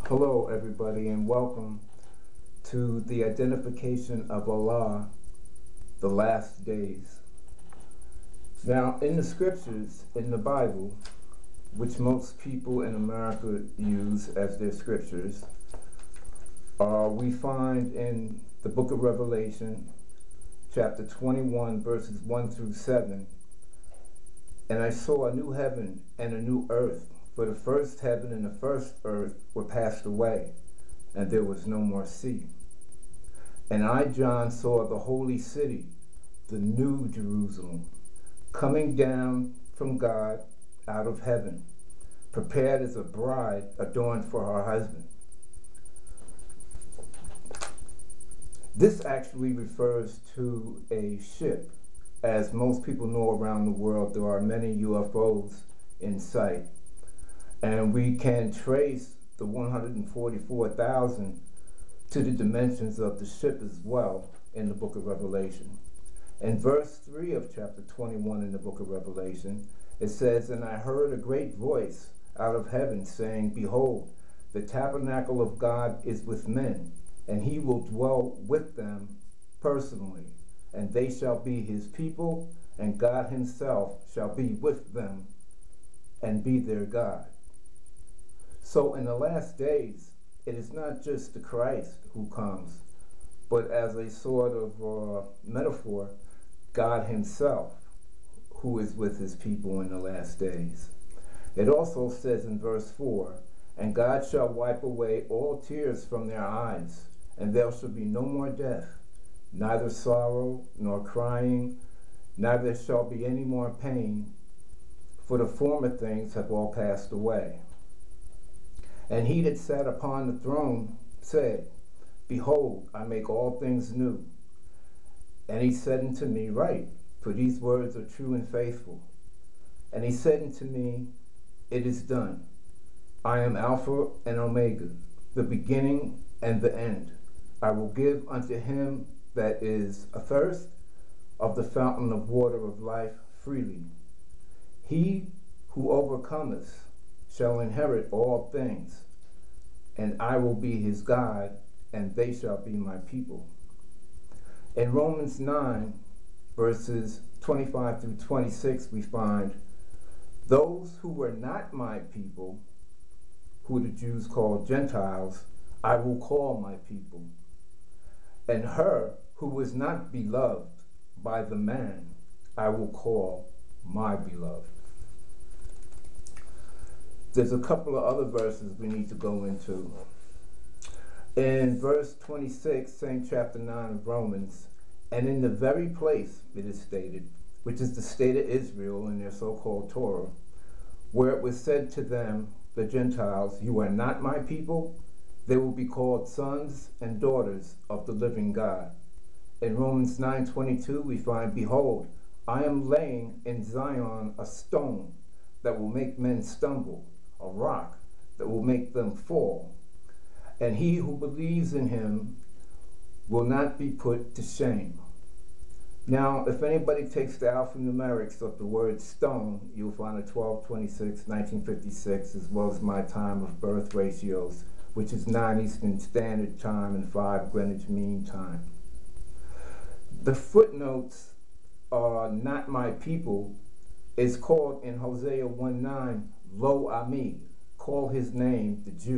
Hello, everybody, and welcome to the identification of Elah, the last days. Now, in the scriptures, in the Bible, which most people in America use as their scriptures, we find in the book of Revelation, chapter 21, verses 1 through 7, "And I saw a new heaven and a new earth, for the first heaven and the first earth were passed away, and there was no more sea. And I, John, saw the holy city, the new Jerusalem, coming down from God out of heaven, prepared as a bride adorned for her husband." This actually refers to a ship. As most people know around the world, there are many UFOs in sight. And we can trace the 144,000 to the dimensions of the ship as well in the book of Revelation. In verse 3 of chapter 21 in the book of Revelation, it says, "And I heard a great voice out of heaven saying, Behold, the tabernacle of God is with men, and he will dwell with them personally, and they shall be his people, and God himself shall be with them and be their God." So in the last days, it is not just the Christ who comes, but as a sort of metaphor, God himself, who is with his people in the last days. It also says in verse 4, "And God shall wipe away all tears from their eyes, and there shall be no more death, neither sorrow nor crying, neither shall be any more pain, for the former things have all passed away. And he that sat upon the throne said, Behold, I make all things new. And he said unto me, Write, for these words are true and faithful. And he said unto me, It is done. I am Alpha and Omega, the beginning and the end. I will give unto him that is athirst of the fountain of water of life freely. He who overcometh shall inherit all things, and I will be his God, and they shall be my people." In Romans 9, verses 25 through 26, we find, "Those who were not my people, who the Jews called Gentiles, I will call my people. And her who was not beloved by the man, I will call my beloved." There's a couple of other verses we need to go into. In verse 26, same chapter 9 of Romans, "And in the very place," it is stated, which is the state of Israel in their so-called Torah, "where it was said to them, the Gentiles, You are not my people, they will be called sons and daughters of the living God." In Romans 9:22, we find, "Behold, I am laying in Zion a stone that will make men stumble, a rock that will make them fall. And he who believes in him will not be put to shame." Now, if anybody takes the alphanumerics of the word stone, you'll find a 1226, 1956, as well as my time of birth ratios, which is 9 Eastern Standard Time and 5 Greenwich Mean Time. The footnotes are "not my people" is called in Hosea 1:9, "Lo Ami," call his name, the Jew.